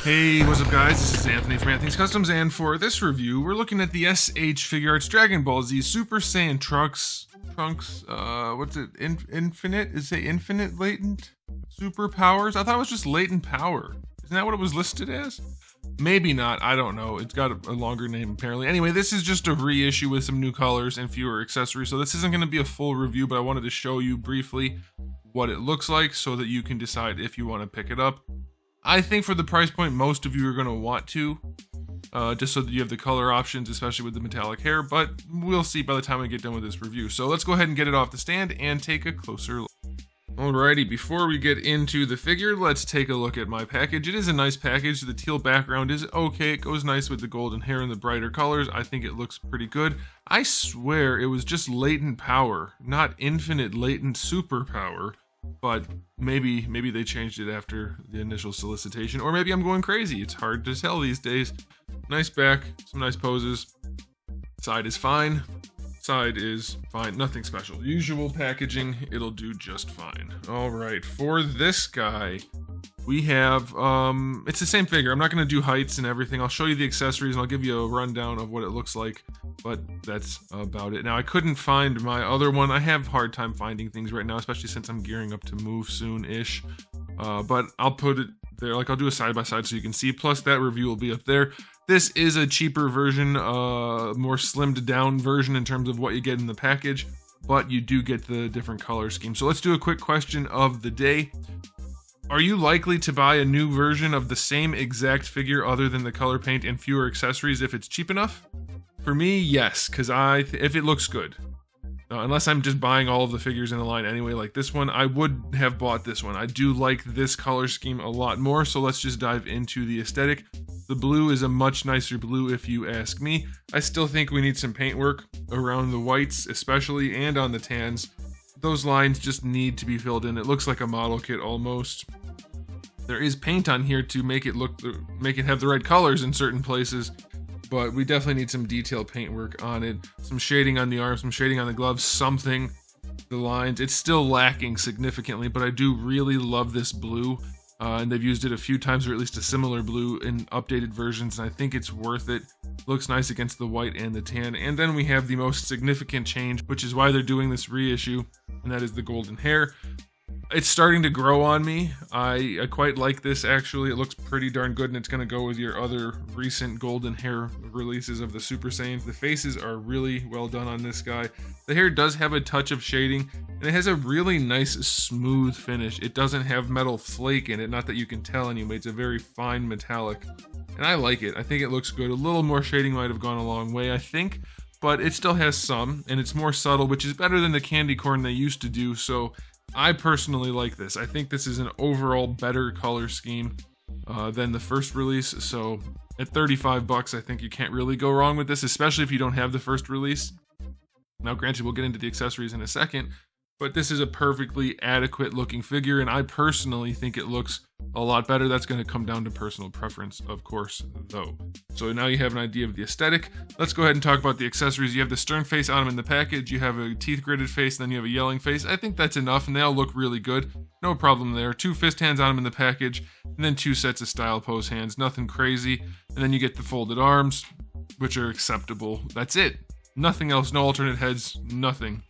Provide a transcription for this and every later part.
Hey, what's up guys? This is Anthony from Anthony's Customs, and for this review, we're looking at the Figuarts Dragon Ball Z Super Saiyan Trunks, what's it, infinite? Is it infinite latent superpowers? I thought it was just latent power. Isn't that what it was listed as? Maybe not, I don't know. It's got a longer name apparently. Anyway, this is just a reissue with some new colors and fewer accessories, so this isn't going to be a full review, but I wanted to show you briefly what it looks like so that you can decide if you want to pick it up. I think for the price point, most of you are going to want to, just so that you have the color options, especially with the metallic hair, but we'll see by the time we get done with this review. So let's go ahead and get it off the stand and take a closer look. Alrighty, before we get into the figure, let's take a look at my package. It is a nice package. The teal background is okay. It goes nice with the golden hair and the brighter colors. I think it looks pretty good. I swear it was just latent power, not infinite latent superpower. But maybe they changed it after the initial solicitation, or maybe I'm going crazy. It's hard to tell these days. Nice back, some nice poses. Side is fine. Side is fine, nothing special. Usual packaging, it'll do just fine. All right, for this guy, we have, it's the same figure. I'm not gonna do heights and everything. I'll show you the accessories and I'll give you a rundown of what it looks like, but that's about it. Now, I couldn't find my other one. I have a hard time finding things right now, especially since I'm gearing up to move soon-ish, but I'll put it there. Like, I'll do a side-by-side so you can see, plus that review will be up there. This is a cheaper version, more slimmed down version in terms of what you get in the package, but you do get the different color scheme. So let's do a quick question of the day. Are you likely to buy a new version of the same exact figure other than the color paint and fewer accessories if it's cheap enough? For me, yes, because if it looks good. Unless I'm just buying all of the figures in a line anyway, like this one, I would have bought this one. I do like this color scheme a lot more, so let's just dive into the aesthetic. The blue is a much nicer blue if you ask me. I still think we need some paint work around the whites especially, and on the tans. Those lines just need to be filled in. It looks like a model kit almost. There is paint on here to make it have the right colors in certain places, but we definitely need some detailed paint work on it. Some shading on the arms, some shading on the gloves, something. The lines, it's still lacking significantly, but I do really love this blue. And they've used it a few times, or at least a similar blue in updated versions, and I think it's worth it. Looks nice against the white and the tan. And then we have the most significant change, which is why they're doing this reissue, and that is the golden hair. It's starting to grow on me. I quite like this, actually. It looks pretty darn good, and it's going to go with your other recent golden hair releases of the Super Saiyans. The faces are really well done on this guy. The hair does have a touch of shading, and it has a really nice smooth finish. It doesn't have metal flake in it, not that you can tell anyway. It's a very fine metallic, and I like it. I think it looks good. A little more shading might have gone a long way, I think, but it still has some, and it's more subtle, which is better than the candy corn they used to do, so I personally like this. I think this is an overall better color scheme than the first release, so at 35 bucks, I think you can't really go wrong with this, especially if you don't have the first release. Now, granted, we'll get into the accessories in a second, but this is a perfectly adequate looking figure, and I personally think it looks a lot better. That's going to come down to personal preference, of course, though. So now you have an idea of the aesthetic. Let's go ahead and talk about the accessories. You have the stern face on them in the package, you have a teeth gritted face, and then you have a yelling face. I think that's enough, and they all look really good. No problem there. 2 fist hands on them in the package, and then 2 sets of style pose hands. Nothing crazy. And then you get the folded arms, which are acceptable. That's it. Nothing else. No alternate heads. Nothing.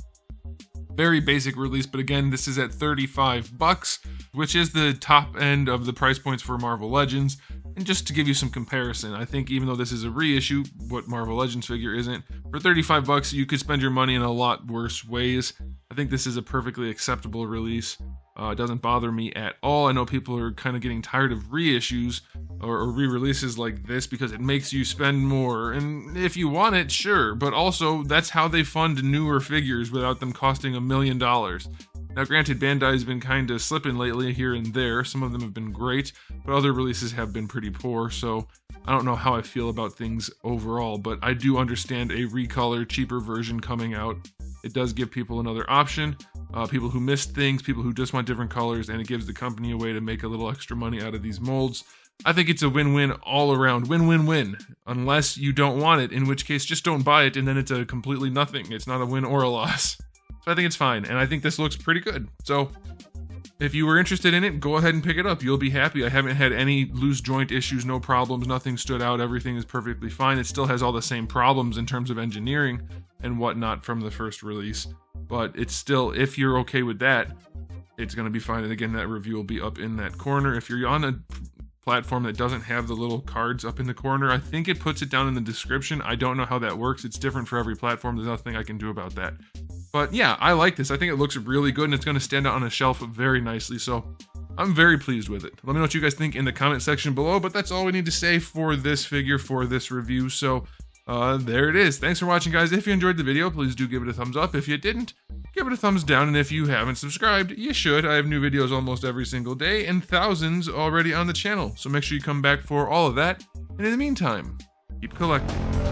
Very basic release, but again, this is at 35 bucks, which is the top end of the price points for Marvel Legends. And just to give you some comparison, I think even though this is a reissue, what Marvel Legends figure isn't, for 35 bucks, you could spend your money in a lot worse ways. I think this is a perfectly acceptable release. It doesn't bother me at all. I know people are kind of getting tired of reissues or re-releases like this because it makes you spend more. And if you want it, sure, but also that's how they fund newer figures without them costing $1 million. Now, granted, Bandai's been kind of slipping lately here and there. Some of them have been great, but other releases have been pretty poor, so I don't know how I feel about things overall, but I do understand a recolor, cheaper version coming out. It does give people another option, people who missed things, people who just want different colors, and it gives the company a way to make a little extra money out of these molds. I think it's a win-win all around. Win-win-win. Unless you don't want it, in which case just don't buy it, and then it's a completely nothing. It's not a win or a loss. So I think it's fine, and I think this looks pretty good. So If you were interested in it, go ahead and pick it up. You'll be happy. I haven't had any loose joint issues, no problems, nothing stood out. Everything is perfectly fine. It still has all the same problems in terms of engineering and whatnot from the first release. But it's still, if you're okay with that, it's going to be fine. And again, that review will be up in that corner. If you're on a platform that doesn't have the little cards up in the corner, I think it puts it down in the description. I don't know how that works. It's different for every platform. There's nothing I can do about that. But yeah, I like this. I think it looks really good and it's going to stand out on a shelf very nicely. So I'm very pleased with it. Let me know what you guys think in the comment section below, but that's all we need to say for this figure, for this review. So there it is. Thanks for watching, guys. If you enjoyed the video, please do give it a thumbs up. If you didn't, give it a thumbs down. And if you haven't subscribed, you should. I have new videos almost every single day and thousands already on the channel. So make sure you come back for all of that. And in the meantime, keep collecting.